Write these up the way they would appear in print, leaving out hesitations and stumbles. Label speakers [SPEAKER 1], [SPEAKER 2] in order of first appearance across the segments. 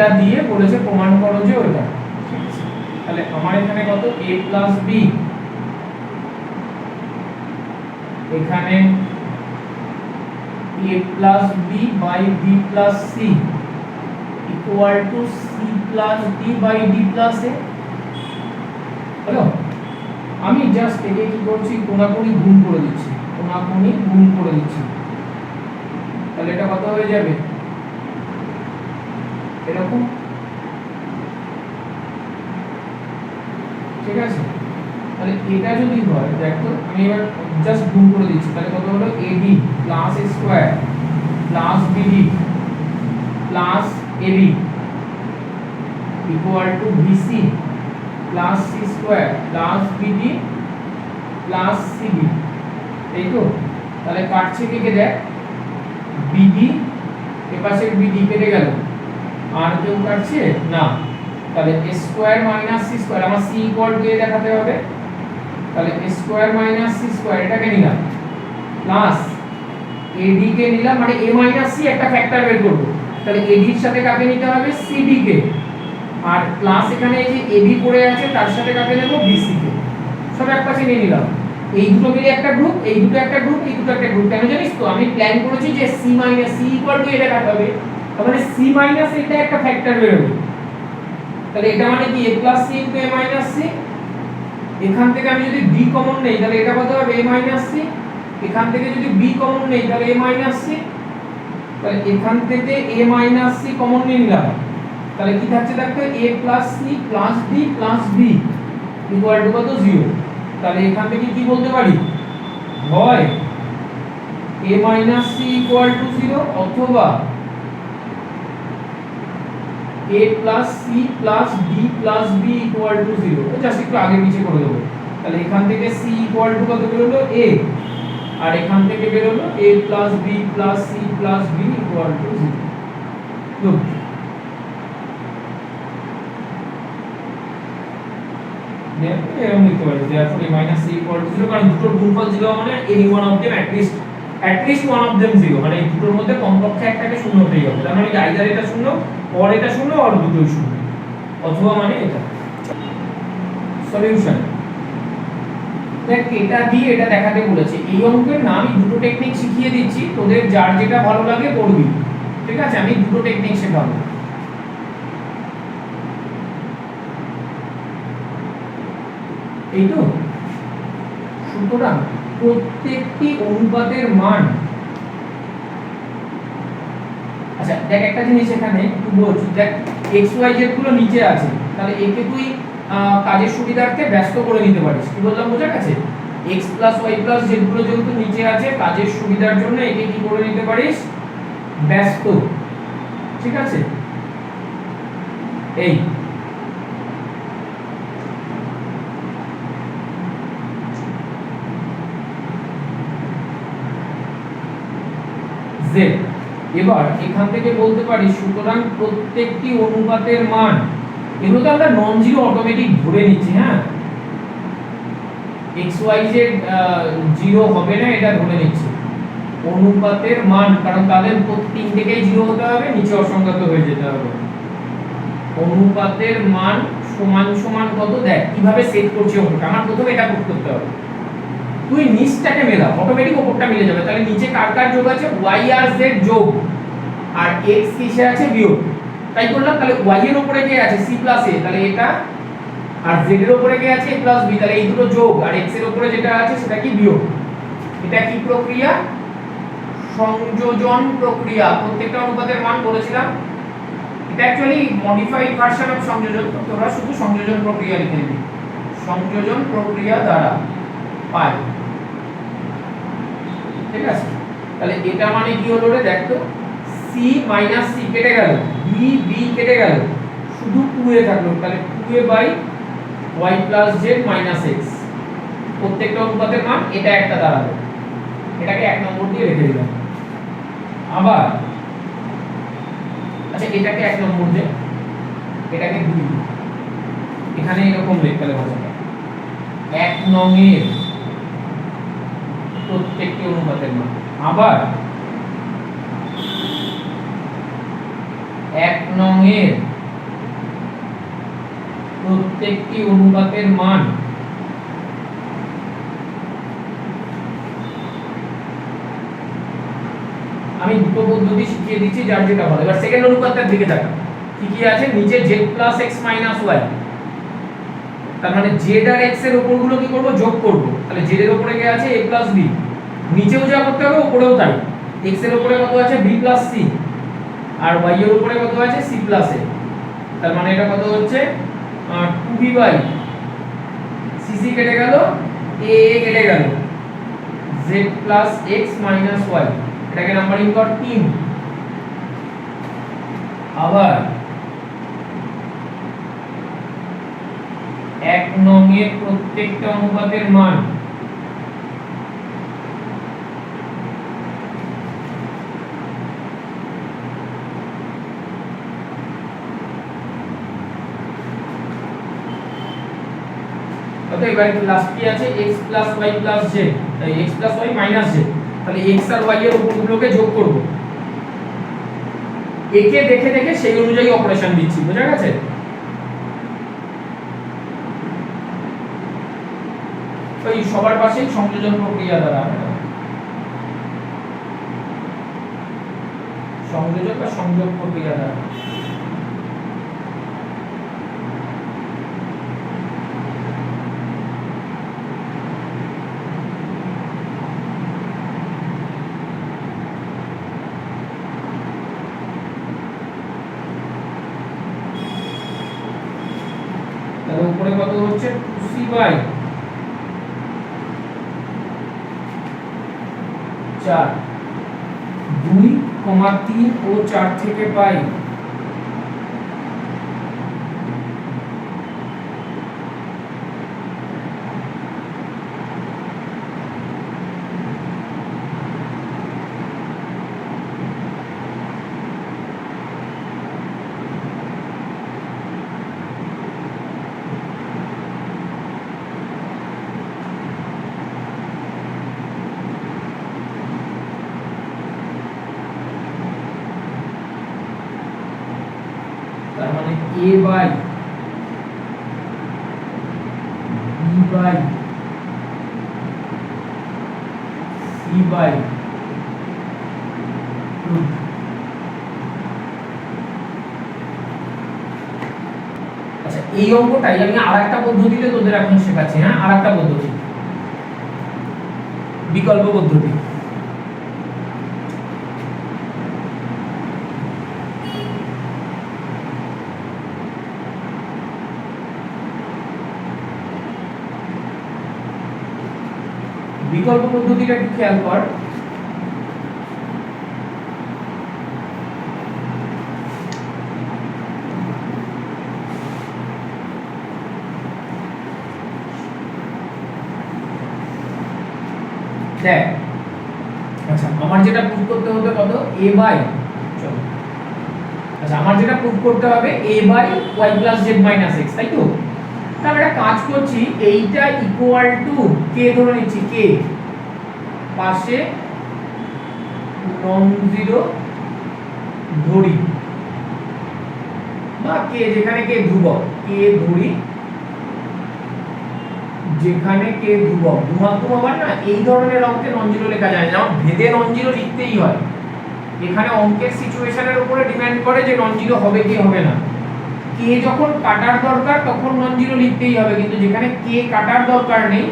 [SPEAKER 1] এটা দিয়ে বলেছে প্রমাণ করো যে ওটা। তাহলে আমার এখানে কত a প্লাস b, এখানে a plus b by b plus c equal to c plus d by d plus a। হলো? আমি জাস্ট একে কি করছি, কোণাকুণি গুণ করে দিচ্ছি, কোণাকুণি গুণ করে দিচ্ছি। তাহলে এটা কত হয়ে যাবে এরকম, ঠিক আছে? তাহলে এটা যদি হয় দেখো, আমি এবার জাস্ট গুণ করে দিচ্ছি, তাহলে কত হলো ab plus a square plus bd plus ab equal to bc plus c square plus bd plus cb। এই তো, তাহলে কাটছে কে দেখ, bd এপাশে bd কেটে গেল, আর কেউ কাটছে না, তাহলে a square minus c square, আমার c ইকুয়াল টু a দেখাতে হবে, তাহলে a square minus c square এটাকে নিলাম, প্লাস ad কে নিলাম, মানে a মাইনাস c একটা ফ্যাক্টর বের করব, তাহলে ad এর সাথে কাকে নিতে হবে, cd কে, আর প্লাস এখানে এই যে ab পড়ে আছে তার সাথে কাকে নেব, bc কে, সব এক পাশে নিয়ে নিলাম। এই দুটো মিলে একটা গ্রুপ, এই দুটো একটা গ্রুপ, এই দুটো একটা গ্রুপ। কেন জানিস তো, আমি প্ল্যান করেছি যে c minus c equal two এটা কাটা হবে, তার মানে c মাইনাস এটা একটা ফ্যাক্টর বের হবে। তাহলে এটা মানে কি a plus c into a minus c, এখান থেকে আমি যদি b কমন নেই তাহলে এটা কত হবে a মাইনাস c, এখান থেকে যদি b কমন নেই তাহলে a মাইনাস c, তাহলে এখান থেকে a মাইনাস c কমন নিয়ে নিলাম, তাহলে কি থাকছে দেখো a plus c plus d plus b equal to কত 0। তাহলে এখান থেকে কি বলতে পারি, হয় a minus c equal two 0 অথবা a plus c plus d plus b equal to 0। Just একটু আগে পিছে করে দেব। তাহলে এখান থেকে c ইকুয়াল টু কত বের হলো a, আর এখান থেকে বের হলো a plus b plus c plus b equal to 0। Look এরকম লিখতে পারি, therefore a minus c equal to 0, কারণ দুটোর গুণফল 0 মানে any one of them at least one of them 0, মানে এই দুটোর মধ্যে কমপক্ষে একটাকে শূন্য হতেই হবে। তার মানে কি আইদার এটা শূন্য অর এটা শূন্য অর দুটোই শূন্য, অথবা মানে এটা। সলিউশন দেখ, এটা দিয়ে এটা দেখাতে বলেছে। এই অঙ্কের না আমি দুটো টেকনিক শিখিয়ে দিচ্ছি, তোদের যার যেটা ভালো লাগে করবি, ঠিক আছে? আমি দুটো টেকনিক শেখাবো। এই তো, সুতরাং প্রত্যেকটি অনুপাতের মান, আচ্ছা দেখ একটা জিনিস এখানে তুই বলছিস, দেখ x y z গুলো নিচে আছে, তাহলে একে তুই কাজের সুবিধার্থে ব্যস্ত করে নিতে পারিস। কি বললাম বোঝা গেছে? x plus y plus z গুলো যেহেতু নিচে আছে, কাজের সুবিধার জন্য একে কি করে নিতে পারিস, ব্যস্ত, ঠিক আছে? এই z, এবার এখান থেকে বলতে পারি সুতরাং প্রত্যেকটি অনুপাতের মান, এগুলো তো আমরা নন জিরো অটোমেটিক ধরে নিচ্ছি, হ্যাঁ x y z জিরো হবে না এটা ধরে নিচ্ছি, অনুপাতের মান, কারণ তাদের তিন থেকেই জিরো হতে হবে, নিচে অসংখ্যাত হয়ে যেতে হবে। অনুপাতের মান সমান সমান কত, দেখ কিভাবে সেট করছি অঙ্কটা, আমার প্রথমে এটা করতে হবে, তুই নিচটাকে মেলা, অটোমেটিক উপরটা মিলে যাবে। তাহলে নিচে কার কার যোগ আছে, y আর z যোগ, আর x কিসে আছে, বিয়োগ, তাই করলাম। তাহলে y এর উপরে কে আছে, c প্লাস a, তাহলে এটা, আর z এর উপরে কে আছে, a প্লাস b, তাহলে এই দুটো যোগ, আর x এর উপরে যেটা আছে সেটা কি, বিয়োগ। এটা কি প্রক্রিয়া, সংযোজন প্রক্রিয়া। প্রত্যেকটা অনুপাতের মান বলেছিলাম, এটা অ্যাকচুয়ালি মডিফাইড ভার্সন অফ সংযোজন, তোমরা শুধু সংযোজন প্রক্রিয়া লিখে নিবি, সংযোজন প্রক্রিয়া দ্বারা পাই, ঠিক আছে? তাহলে এটা মানে কি হলো রে, দেখ তো c মাইনাস c কেটে গেল, b b কেটে গেল, শুধু 2a থাকলো, তাহলে 2a by y plus z minus x। প্রত্যেকটা অনুপাতের মান এটা একটা দাঁড়াবে, এটাকে 1 নম্বর দিয়ে রেখে দিলাম। আবার আচ্ছা এটাকে 1 নম্বর দে, এটাকে 2, এখানে এরকম লিখতে হবে ভাষাটা, 1 নং এর প্রত্যেকটি অনুপাতের মান। আবার 1 নং এর প্রত্যেকটি অনুপাতের মান আমি দুটো পদ্ধতি শিখিয়ে দিচ্ছি যার যেটা ভালো। এবার সেকেন্ড অনুপাতটার দিকে তাকান, কি কি আছে নিচে z + x - y, তার মানে z আর x এর উপরগুলো কি করব যোগ করব। তাহলে z এর উপরে কি আছে a + b, নিচেও যা করতে হবে উপরেও তাই। x এর উপরে কত আছে b + c, আর y এর উপরে কত আছে c + a। তার মানে এটা কত হচ্ছে 2b c c কেটে গেল, a কেটে গেল, z + x - y, এটাকে নাম্বারিং কর 3। আবার 1 নং এর প্রত্যেকটা অনুপাতের মান তো এবারে লাস্ট কি আছে x + y + z, x + y - z, তাহলে x আর y এর উপরগুলোকে যোগ করব। একে দেখে দেখে সেই অনুযায়ী অপারেশন দিচ্ছি, বুঝা গেছে? ওই সবার পাশেই সংযোজন প্রক্রিয়া দ্বারা সংযোজক বা সংযোগ প্রক্রিয়া দ্বারা উপরে কত হচ্ছে 2c/4, 2, 3 ও 4 থেকে পাই a by b by c by root। আচ্ছা এই অঙ্কটাই আমি আরেকটা পদ্ধতিতে তোদের এখন শেখাচ্ছি। হ্যাঁ, আরেকটা পদ্ধতি, বিকল্প পদ্ধতি। বিকল্প পদ্ধতিটা একটু খেয়াল কর। দেখ, আচ্ছা আমার যেটা প্রুফ করতে হবে কত a বাই, চলো আচ্ছা আমার যেটা প্রুফ করতে হবে a by y + z - x, তাই তো? তাহলে একটা কাজ করছি, এইটা ইকুয়াল টু k ধরে নিচ্ছি, k পাশে নন জিরো ধরি, বা k যেখানে k ধ্রুবক, k ধরি যেখানে k ধ্রুবক। ধ্রুবক আবার না এই ধরনের অঙ্কে নন জিরো লেখা যায় না, ভেদে নন জিরো লিখতেই হয়। এখানে অঙ্কের সিচুয়েশনের উপরে ডিপেন্ড করে যে নন জিরো হবে কি হবে না। কে যখন কাটার দরকার তখন নন জিরো লিখতেই হবে, কিন্তু যেখানে কে কাটার দরকার নেই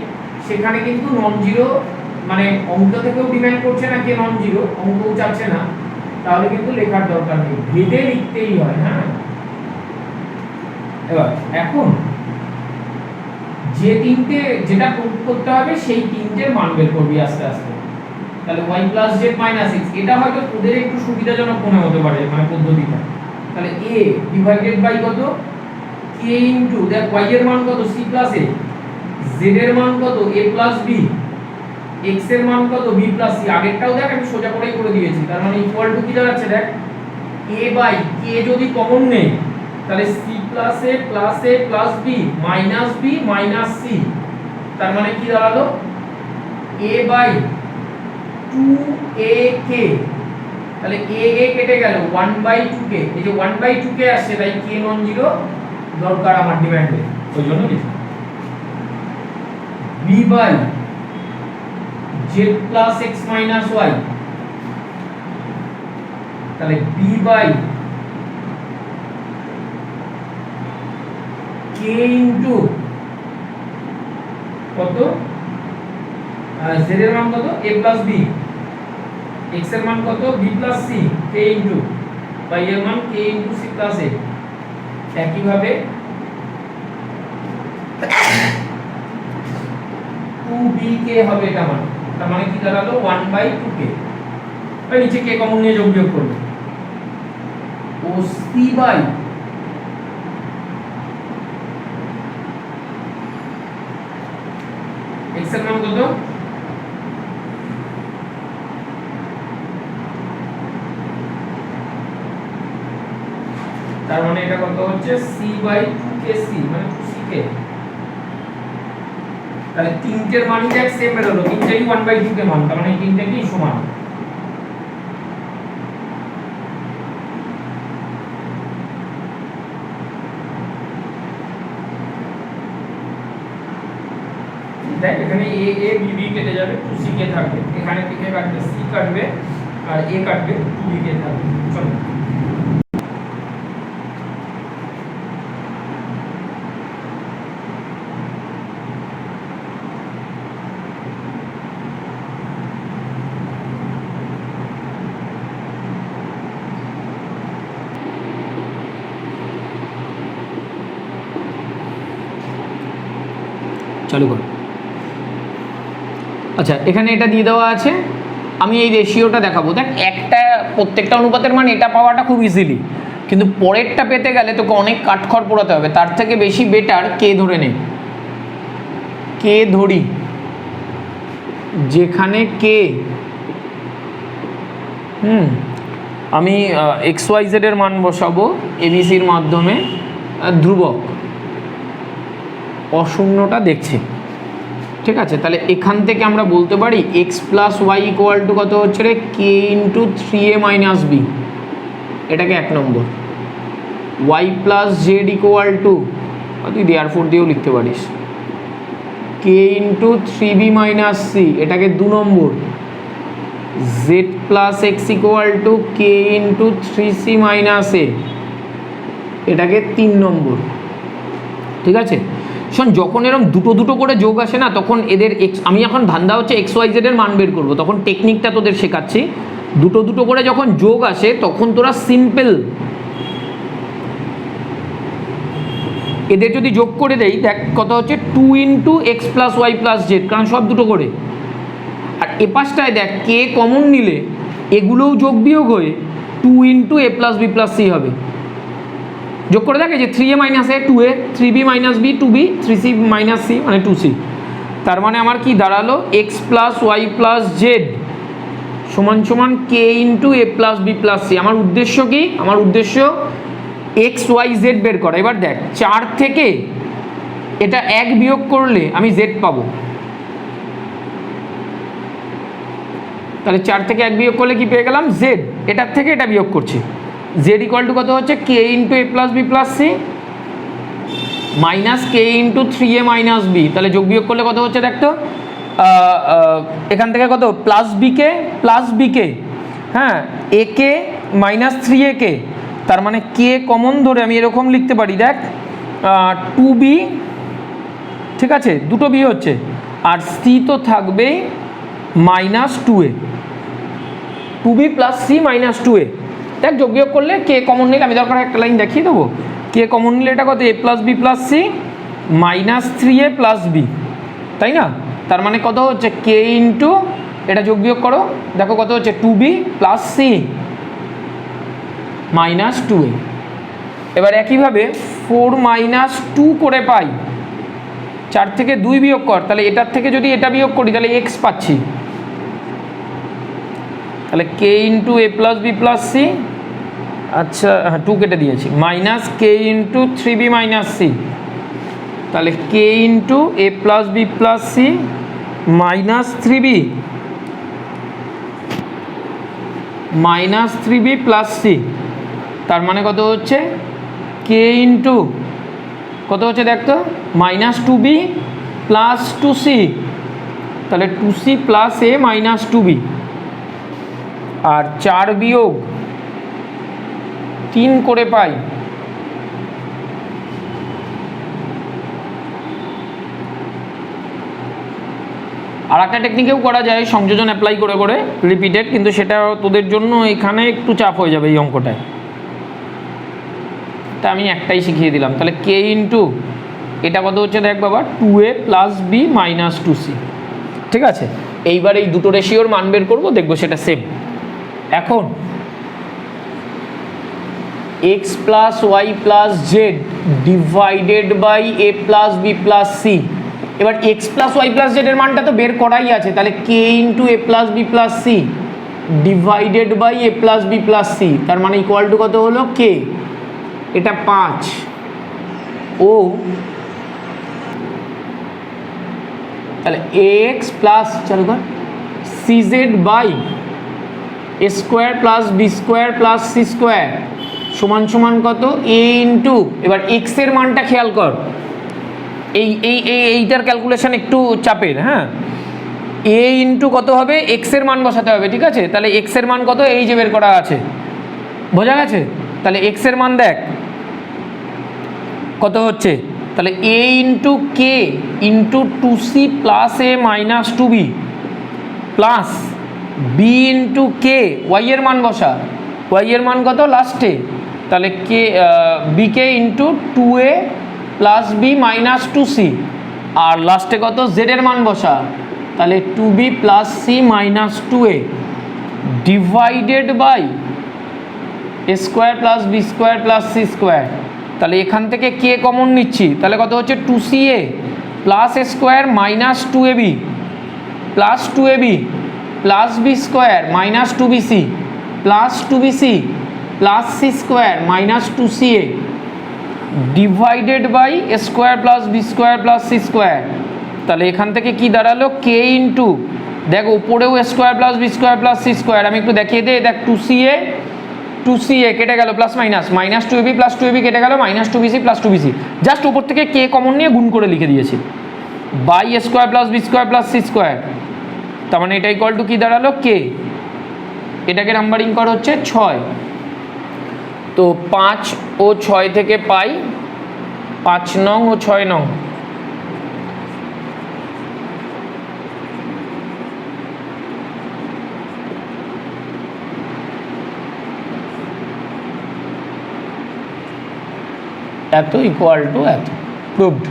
[SPEAKER 1] সেখানে কিন্তু নন জিরো, মানে অঙ্ক থেকেও ডিপেন্ড করছে না কে নন জিরো, অঙ্কও চাচ্ছে না, তাহলে কিন্তু লেখার দরকার নেই, ভেদে লিখতেই হয়। হ্যাঁ, এবার এখন যে তিনটে যেটা প্রুফ করতে হবে সেই তিনটের মান বের করবি আস্তে আস্তে। তাহলে y + z - x, এটা হয়তো তোদের একটু সুবিধাজনক মনে হতে পারে মানে পদ্ধতিটা। তাহলে a ডিভাইডেড বাই কত k ইনটু, দেখ y এর মান কত c + a, z এর মান কত a + b, x এর মান কত b + c। আগেরটাও দেখ আমি সোজা করেই করে দিয়েছি। তার মানে ইকুয়াল টু কি দাঁড়াচ্ছে, দেখ a বাই k যদি কমন নেই তাহলে c + a + b minus b minus c, তার মানে কি দাঁড়ালো a বাই 2ak, তাহলে a কেটে গেল 1/2k, এই যে 1/2k আসছে, তাই k নন জিরো দরকার আমার ডিমান্ডে। ওই জন্য লিখি B by Z plus X minus Y, তাহলে বি বাই কে ইন্টু কত জেড এর মান কত এ প্লাস বি, এক্স এর মান কত B plus C, K into by এর মান K into C plus A. একইভাবে 2bk হবে এটা মান, তার মানে কি দাঁড়ালো 1/2k। এই নিচে কে কমন নিয়ে যোগ বিয়োগ করবে, ও সি বাই x এর মান কত তার মানে এটা কত হচ্ছে c/2kc মানে 2ck। তাহলে তিনটের মানই দেখ সেম বেরোলো, তিনটেই 1/2k মান, তার মানে তিনটেই সমান। দেখ এখানে a a b b কেটে যাবে, 2ck থাকবে, এখানে থেকে কাটবে c কাটবে আর a কাটবে, 2bk থাকবে। চলো চালু করো। আচ্ছা এখানে এটা দিয়ে দেওয়া আছে, আমি এই রেশিওটা দেখাবো। দেখ একটা প্রত্যেকটা অনুপাতের মান এটা পাওয়াটা খুব ইজিলি, কিন্তু পরেরটা পেতে গেলে তোকে অনেক কাঠখড় পোড়াতে হবে। তার থেকে বেশি বেটার কে ধরে নে, কে ধরি, যেখানে কে আমি এক্স ওয়াই জেড এর মান বসাবো এবিসির মাধ্যমে, ধ্রুবক অশূন্যটা দেখছি, ঠিক আছে। তাহলে এখান থেকে আমরা বলতে পারি X plus Y equal to কত হচ্ছে রে কে ইন্টু 3a মাইনাস বি, এটাকে 1 number. Y plus Z equal to তুই দেয়ারফোর দিয়েও লিখতে পারিস কে ইন্টু 3b মাইনাস সি, এটাকে 2 number. Z plus X equal to K into 3c minus A, এটাকে 3 নম্বর, ঠিক আছে। শোন যখন এরকম দুটো দুটো করে যোগ আসে না, তখন এদের এক্স, আমি এখন ধান্দা হচ্ছে এক্স ওয়াই জেড এর মান বের করবো, তখন টেকনিকটা তোদের শেখাচ্ছি। দুটো দুটো করে যখন যোগ আসে তখন তোরা সিম্পল এদের যদি যোগ করে দেই, দেখ কত হচ্ছে 2 into X plus Y plus Z, কারণ সব দুটো করে। আর এ পাশটায় দেখ কে কমন নিলে এগুলোও যোগ বিয়োগ হয়ে 2 into A plus B plus C হবে। যোগ করে দেখে যে 3a minus A 2a, 3b minus B 2b, 3c minus C মানে 2c। তার মানে আমার কি দাঁড়ালো X plus Y plus Z সমান সমান K into A plus B plus C. আমার উদ্দেশ্য কি, আমার উদ্দেশ্য এক্স ওয়াই জেড বের করা। এবার দেখ 4 থেকে এটা 1 বিয়োগ করলে আমি জেড পাবো, তাহলে 4 থেকে 1 বিয়োগ করলে কি পেয়ে গেলাম জেড। এটার থেকে এটা বিয়োগ করছি, জেড ইকুয়াল টু কত হচ্ছে K into A plus B plus C minus K into 3a minus B. তাহলে যোগ বিয়োগ করলে কত হচ্ছে দেখতো, এখান থেকে কত প্লাস বিকে, হ্যাঁ এ কে মাইনাস 3ak, তার মানে কে কমন ধরে আমি এরকম লিখতে পারি, দেখ 2b, ঠিক আছে, দুটো বি হচ্ছে, আর সি তো থাকবেই minus 2a, 2b plus C minus 2a। দেখ যোগ বিয়োগ করলে কে কমন নিলে, আমি দরকার একটা লাইন দেখিয়ে দেবো, কে কমন নিলে এটা কত A plus B plus C minus 3a plus B, তাই না। তার মানে কত হচ্ছে কে ইন্টু, এটা যোগ বিয়োগ করো, দেখো কত হচ্ছে 2b plus C minus 2a। এবার একইভাবে 4 মাইনাস 2 করে পাই, 4 থেকে 2 বিয়োগ কর, তাহলে এটার থেকে যদি এটা বিয়োগ করি তাহলে এক্স পাচ্ছি, তাহলে K into A plus B plus C, আচ্ছা হ্যাঁ 2 কেটে দিয়েছি, minus K into 3b minus C, তাহলে K into A plus B plus C minus 3b minus 3b plus C. তার মানে কত হচ্ছে কে ইন্টু কত হচ্ছে দেখ তো, -2b প্লাস 2c, তাহলে 2c plus a minus 2b, আর 4 বিয়োগ 3 করে পাই। আর একটা টেকনিকেও করা যায় সংযোজন অ্যাপ্লাই করে করে রিপিটেড, কিন্তু সেটা তোদের জন্য এখানে একটু চাপ হয়ে যাবে এই অঙ্কটায়, তা আমি একটাই শিখিয়ে দিলাম। তাহলে k ইন্টু এটা কত হচ্ছে দেখ বাবা, 2a plus b minus 2c। ঠিক আছে, এইবার এই দুটো রেশিওর মান বের করবো, দেখবো সেটা সেম। এখন x plus Y plus Z divided by a plus b plus c। এবার x plus Y plus Z এর মানটা তো বের করাই আছে, তাহলে k into a plus b plus c divided by a plus b plus c, তার মানে ইকুয়াল টু কত হলো k, এটা 5, ও তাহলে ax প্লাস চলো কর cz by a square plus b square plus c square সমান সমান কত, a ইন্টু, এবার x এর মানটা খেয়াল কর, এইটার ক্যালকুলেশন একটু চাপের, হ্যাঁ, a ইন্টু কত হবে, x এর মান বসাতে হবে, ঠিক আছে। তাহলে x এর মান কত, এই যে বের করা আছে, বোঝা গেছে। তাহলে x এর মান দেখ কত হচ্ছে, তাহলে a into k into 2c plus a minus 2b plus b into k, y এর মান বসা, y এর মান কত লাস্টে, তাহলে k bk into 2a plus b minus 2c, আর লাস্টে কত z এর মান বসা, তাহলে 2b plus c minus 2a divided by a square plus b square plus c square. তাহলে এখান থেকে কে কমন নিচ্ছি, তাহলে কত হচ্ছে 2ca plus a square minus 2ab plus 2ab plus b square minus 2bc plus 2bc plus c square minus 2ca divided by a square plus b square plus c square. তাহলে এখান থেকে কি দাঁড়ালো, k into, দেখ উপরেও a square plus b square plus c square, আমি একটু দেখিয়ে দিই, দেখ 2ca কেটে গেল, plus minus minus 2ab plus 2ab কেটে গেল, minus 2bc plus 2bc, just উপর থেকে কে কমন নিয়ে গুণ করে লিখে দিয়েছি, by a square plus b square plus c square. তার মানে এটা ইকুয়াল টু কি দাঁড়ালো, k, এটাকে নাম্বারিং করা হচ্ছে 6, তো 5 ও 6 থেকে পাই 5 নং ও 6 নং, এত ইকুয়াল টু এত, প্রুভড।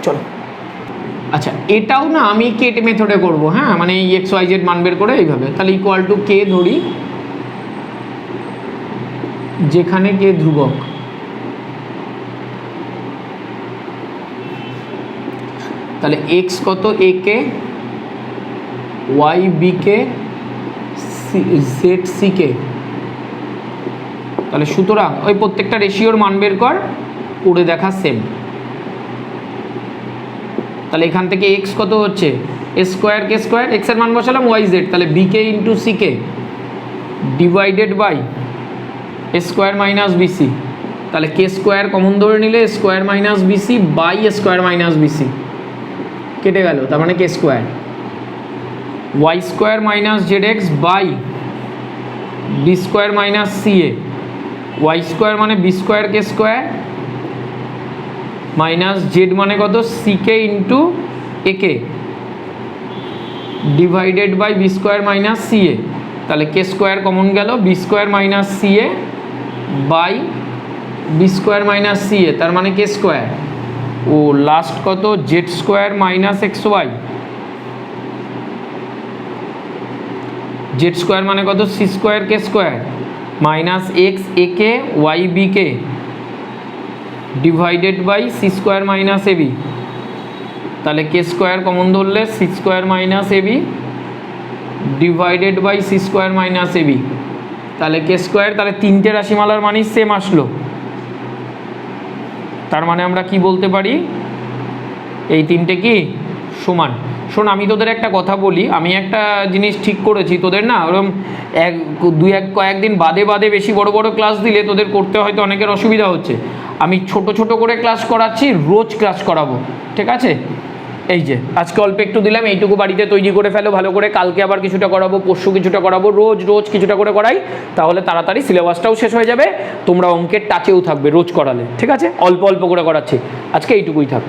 [SPEAKER 1] চলো, আচ্ছা এটাও না আমি কেট মেথডে করব, হ্যাঁ, মানে এই এক্স ওয়াই জেড মান বের করে এইভাবে। তাহলে ইকুয়াল টু কে ধরি, যেখানে কে ধ্রুবক, তাহলে এক্স কত এ কে, ওয়াই বি কে, জেড সি কে। তাহলে সুতরাং ওই প্রত্যেকটা রেশিওর মান বের কর, করে দেখা সেম। তাহলে এখান থেকে এক্স কত হচ্ছে, A square K square, X এর মান বসালাম, ওয়াই জেড, তাহলে B K into C K divided by A square minus BC, তাহলে কে স্কোয়ার কমন ধরে নিলে square minus BC by square minus BC কেটে গেল, তার মানে K square, Y square minus Z X by B square minus C A, Y square মানে B square K square minus Z মানে কত C K into A K divided by B square minus C A, তাহলে K square common গেল, B square minus C A by B square minus C A, তার মানে K square, ও last কত Z square minus X Y, Z square মানে কত C square K square minus X A K Y B K divided by C square minus A B, তাহলে K square common ধরলে C square minus A B divided by C square minus A B, তাহলে K square, তাহলে তিনটে রাশিমালার মানই same আসলো। তার মানে আমরা কি বলতে পারি, এই তিনটে কি সমান।
[SPEAKER 2] শোন আমি তোদের একটা কথা বলি, আমি একটা জিনিস ঠিক করেছি, তোদের না ওরকম কয়েকদিন বাদে বাদে বেশি বড় বড় ক্লাস দিলে তোদের করতে হয়তো অনেকের অসুবিধা হচ্ছে। আমি ছোট ছোট করে ক্লাস করাচ্ছি, রোজ ক্লাস করাবো, ঠিক আছে? এই যে আজকে অল্প একটু দিলাম, এইটুকু বাড়িতে তৈরি করে ফেলো ভালো করে, কালকে আবার কিছুটা করাবো, পরশু কিছুটা করাবো, রোজ রোজ কিছুটা করে করাই, তাহলে তাড়াতাড়ি সিলেবাসটাও শেষ হয়ে যাবে, তোমরা অঙ্কের টাচেও থাকবে রোজ করালে, ঠিক আছে? অল্প অল্প করে করাচ্ছি, আজকে এইটুকুই থাক।